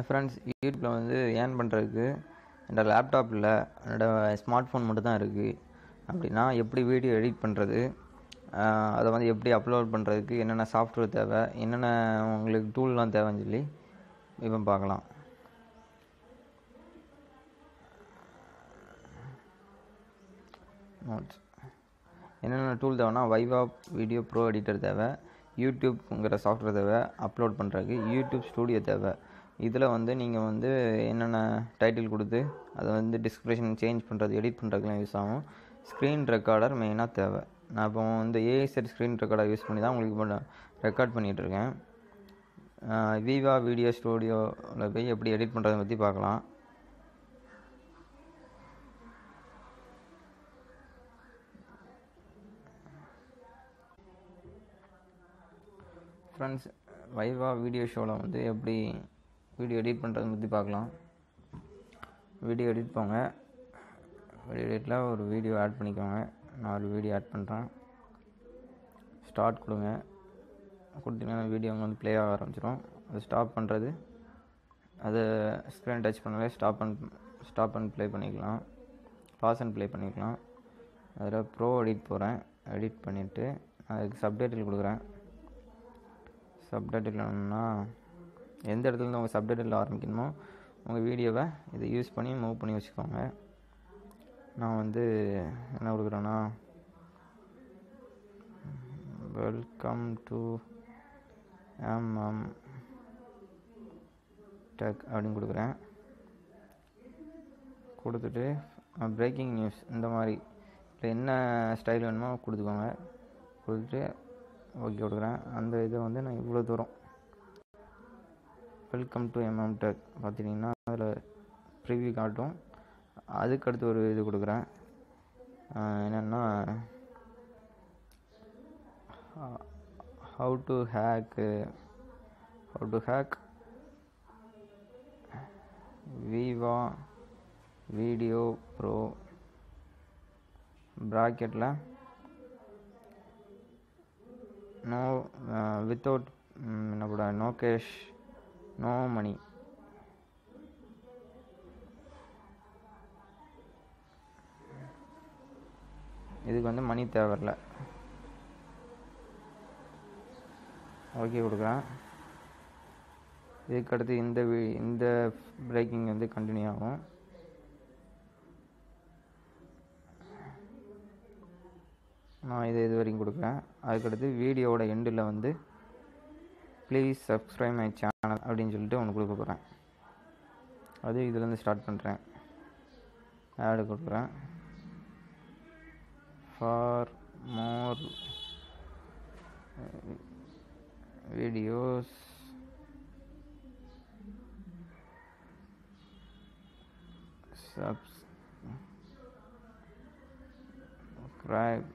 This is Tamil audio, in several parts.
ஃப்ரெண்ட்ஸ், யூடியூப்பில் வந்து ஏர்ன் பண்ணுறதுக்கு என்னோடய லேப்டாப் இல்லை, என்னோடய ஸ்மார்ட் ஃபோன் மட்டும் தான் இருக்குது. அப்படின்னா எப்படி வீடியோ எடிட் பண்ணுறது, அதை வந்து எப்படி அப்லோட் பண்ணுறதுக்கு என்னென்ன சாஃப்ட்வேர் தேவை, என்னென்ன உங்களுக்கு டூல்லாம் தேவைன்னு சொல்லி இப்போ பார்க்கலாம். நோட்ஸ் என்னென்ன டூல் தேவைன்னா, வைவா வீடியோ ப்ரோ எடிட்டர் தேவை, யூடியூப்ங்கிற சாஃப்ட்வேர் தேவை, அப்லோட் பண்ணுறதுக்கு யூடியூப் ஸ்டூடியோ தேவை. இதில் வந்து நீங்கள் வந்து என்னென்ன டைட்டில் கொடுத்து அதை வந்து டிஸ்கிரிப்ஷன் சேஞ்ச் பண்ணுறது, எடிட் பண்ணுறதுக்குலாம் யூஸ் ஆகும். ஸ்க்ரீன் ரெக்கார்டர் மெயினாக தேவை. நான் இப்போ வந்து AI set screen recorder use பண்ணி தான் உங்களுக்கு இப்போ ரெக்கார்ட் பண்ணிகிட்ருக்கேன். விவா வீடியோ ஸ்டூடியோவில் போய் எப்படி எடிட் பண்ணுறதை பற்றி பார்க்கலாம். ஃப்ரெண்ட்ஸ், வைவா வீடியோ ஷோவில் வந்து எப்படி வீடியோ எடிட் பண்ணுறதை பற்றி பார்க்கலாம். வீடியோ எடிட் போங்க. வீடியோ எடிட்டில் ஒரு வீடியோ ஆட் பண்ணிக்கோங்க. நான் ஒரு வீடியோ ஆட் பண்ணுறேன். ஸ்டார்ட் கொடுங்க. கொடுத்தீங்கன்னா வீடியோ வந்து ப்ளே ஆக ஆரம்பிச்சிடும். அது ஸ்டாப் பண்ணுறது, அது ஸ்க்ரீன் டச் பண்ணாலே ஸ்டாப் அண்ட் ப்ளே பண்ணிக்கலாம், பாஸ் அண்ட் ப்ளே பண்ணிக்கலாம். அதில் ப்ரோ எடிட் போகிறேன். எடிட் பண்ணிவிட்டு அதுக்கு சப்டைட்டில் கொடுக்குறேன். சப்டைட்டில்னா எந்த இடத்துலேருந்து உங்கள் சப்டைட்டில் ஆரம்பிக்கணுமோ உங்கள் வீடியோவை இதை யூஸ் பண்ணி மூவ் பண்ணி வச்சுக்கோங்க. நான் வந்து என்ன கொடுக்குறேன்னா, வெல்கம் டு டெக் அப்படின்னு கொடுக்குறேன். கொடுத்துட்டு பிரேக்கிங் நியூஸ் இந்த மாதிரி இல்லை என்ன ஸ்டைல் வேணுமோ கொடுத்துக்கோங்க. கொடுத்துட்டு ஓகே கொடுக்குறேன். அந்த இதை வந்து நான் இவ்வளோ தூரம் வெல்கம் டு டெக் பார்த்துட்டிங்கன்னா அதில் ப்ரிவியூ காட்டும். அதுக்கடுத்து ஒரு இது கொடுக்குறேன். என்னென்னா how to hack Viva video pro ப்ராக்கெட்டில் நோ வித்தவுட் என்ன கூட நோ கேஷ் நோ மணி. இதுக்கு வந்து மணி தேவையில்லை. ஓகே கொடுக்குறேன். இதுக்கடுத்து இந்த பிரேக்கிங் வந்து கண்டினியூ ஆகும். நான் இது வரைக்கும் கொடுக்குறேன். அதுக்கடுத்து வீடியோவோட எண்டில் வந்து ப்ளீஸ் சப்ஸ்கிரைப் மை சேனல் அப்படின்னு சொல்லிட்டு ஒன்று கொடுக்க போகிறேன். அது இதுலேருந்து ஸ்டார்ட் பண்ணுறேன். ஆடு கொடுக்குறேன். For more videos subscribe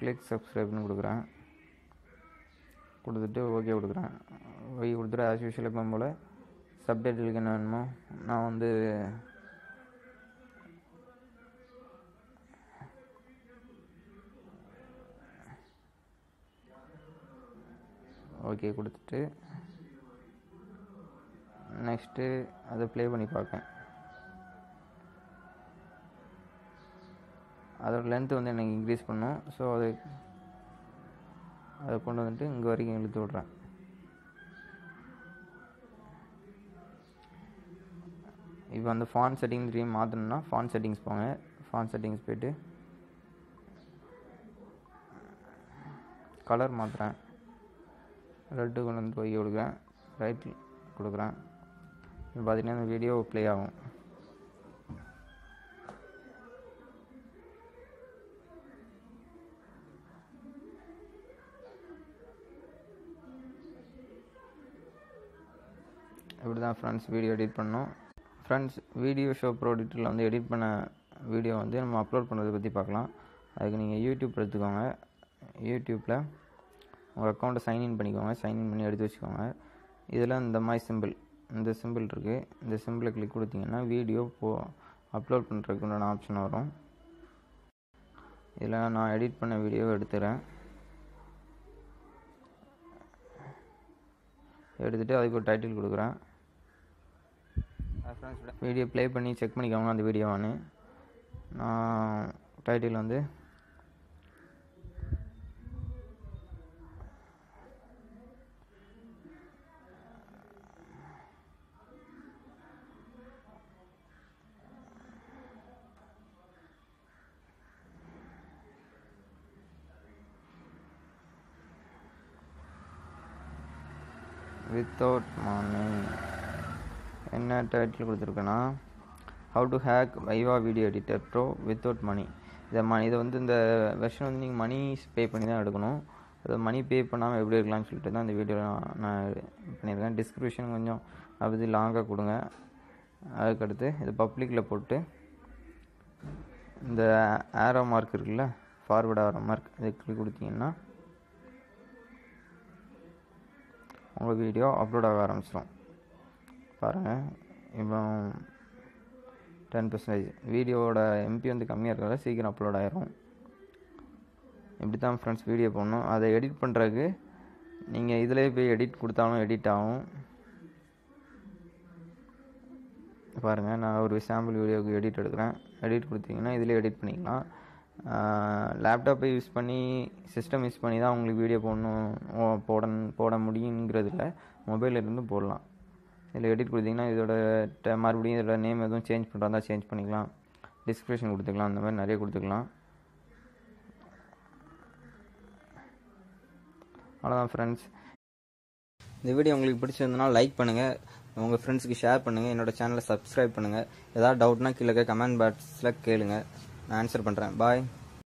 click சப்ஸ்கிரைப்னு கொடுக்குறேன். கொடுத்துட்டு ஓகே கொடுக்குறேன். ஓகே கொடுத்துட்டு ஆஸ் யூஷுவல் எப்போ போல் சப்டைட்டிலுக்கு என்ன வேணுமோ நான் வந்து ஓகே கொடுத்துட்டு நெக்ஸ்ட்டு அதை ப்ளே பண்ணி பார்ப்பேன். அதோட லென்த்து வந்து எனக்கு இன்க்ரீஸ் பண்ணும். ஸோ அதை கொண்டு வந்துட்டு இங்கே வரைக்கும் இழுத்து விட்றேன். இப்போ அந்த ஃபாண்ட் செட்டிங் திரும்பி மாற்றணுன்னா ஃபாண்ட் செட்டிங்ஸ் போங்க. ஃபாண்ட் செட்டிங்ஸ் போய்ட்டு கலர் மாற்றுறேன். ரெட்டு கொண்டு வந்து போய் கொடுக்குறேன். ரைட் கொடுக்குறேன். இப்போ பார்த்தீங்கன்னா இந்த வீடியோ ப்ளே ஆகும். இப்படி தான் ஃப்ரெண்ட்ஸ் வீடியோ எடிட் பண்ணோம். ஃப்ரெண்ட்ஸ், வீடியோ ஷோ ப்ரோ எடிட்டரில் வந்து எடிட் பண்ண வீடியோ வந்து நம்ம அப்லோட் பண்ணுறதை பற்றி பார்க்கலாம். அதுக்கு நீங்கள் யூடியூப் எடுத்துக்கோங்க. யூடியூப்பில் உங்கள் அக்கௌண்ட்டை சைன்இன் பண்ணிக்கோங்க. சைன்இன் பண்ணி எடுத்து வச்சுக்கோங்க. இதில் இந்த மாதிரி சிம்பிள், இந்த சிம்பிள் இருக்குது. இந்த சிம்பிளை கிளிக் கொடுத்தீங்கன்னா வீடியோ அப்லோட் பண்ணுறதுக்கு உண்டான ஆப்ஷன் வரும். இதில் நான் எடிட் பண்ண வீடியோவை எடுத்துகிறேன். எடுத்துகிட்டு அதுக்கு ஒரு டைட்டில் கொடுக்குறேன். வீடியோ ப்ளே பண்ணி செக் பண்ணிக்கோங்க அந்த வீடியோவானு. நான் டைட்டில் வந்து வித்தவுட் மணி. என்ன டைட்டில் கொடுத்துருக்கேன்னா, how to hack Viva video editor pro without money. இதை வந்து இந்த வெர்ஷன் வந்து நீங்கள் மணி பே பண்ணி தான் எடுக்கணும். அதை மணி பே பண்ணாமல் எப்படி இருக்கலாம்னு சொல்லிட்டு தான் இந்த வீடியோ நான் பண்ணியிருக்கேன். டிஸ்கிரிப்ஷன் கொஞ்சம் அப்படி லாங்காக கொடுங்க. அதுக்கடுத்து இது பப்ளிக்கில் போட்டு இந்த ஆரோ மார்க் இருக்குல்ல, ஃபார்வர்ட் ஆரோ மார்க், இதை கிளிக் கொடுத்தீங்கன்னா உங்கள் வீடியோ அப்லோட் ஆக ஆரம்பிச்சிடும். பாருங்கள், இப்போ 10% வீடியோவோட எம்பி வந்து கம்மியாக இருக்கிறதால சீக்கிரம் அப்லோட் ஆகிரும். இப்படி தான் ஃப்ரெண்ட்ஸ் வீடியோ போடணும். அதை எடிட் பண்ணுறதுக்கு நீங்கள் இதிலே போய் எடிட் கொடுத்தாலும் எடிட் ஆகும். பாருங்கள், நான் ஒரு சாம்பிள் வீடியோவுக்கு எடிட் எடுக்கிறேன். எடிட் கொடுத்தீங்கன்னா இதிலே எடிட் பண்ணிக்கலாம். லேப்டாப்பை யூஸ் பண்ணி, சிஸ்டம் யூஸ் பண்ணி தான் உங்களுக்கு வீடியோ போட முடியுங்கிறது இல்லை, மொபைலில் இருந்து போடலாம். இதில் எடிட் கொடுத்தீங்கன்னா இதோட மறுபடியும் இதோட நேம் எதுவும் சேஞ்ச் பண்ணுறதா சேஞ்ச் பண்ணிக்கலாம், டிஸ்கிரிப்ஷன் கொடுத்துக்கலாம், அந்த மாதிரி நிறைய கொடுத்துக்கலாம். அவ்வளோதான் ஃப்ரெண்ட்ஸ். இந்த வீடியோ உங்களுக்கு பிடிச்சிருந்ததுனா லைக் பண்ணுங்கள், உங்கள் ஃப்ரெண்ட்ஸுக்கு ஷேர் பண்ணுங்கள், என்னோடய சேனலை சப்ஸ்கிரைப் பண்ணுங்கள். ஏதாவது டவுட்னா கீழே கமெண்ட் பாக்ஸில் கேளுங்க, நான் ஆன்சர் பண்ணுறேன். பாய்.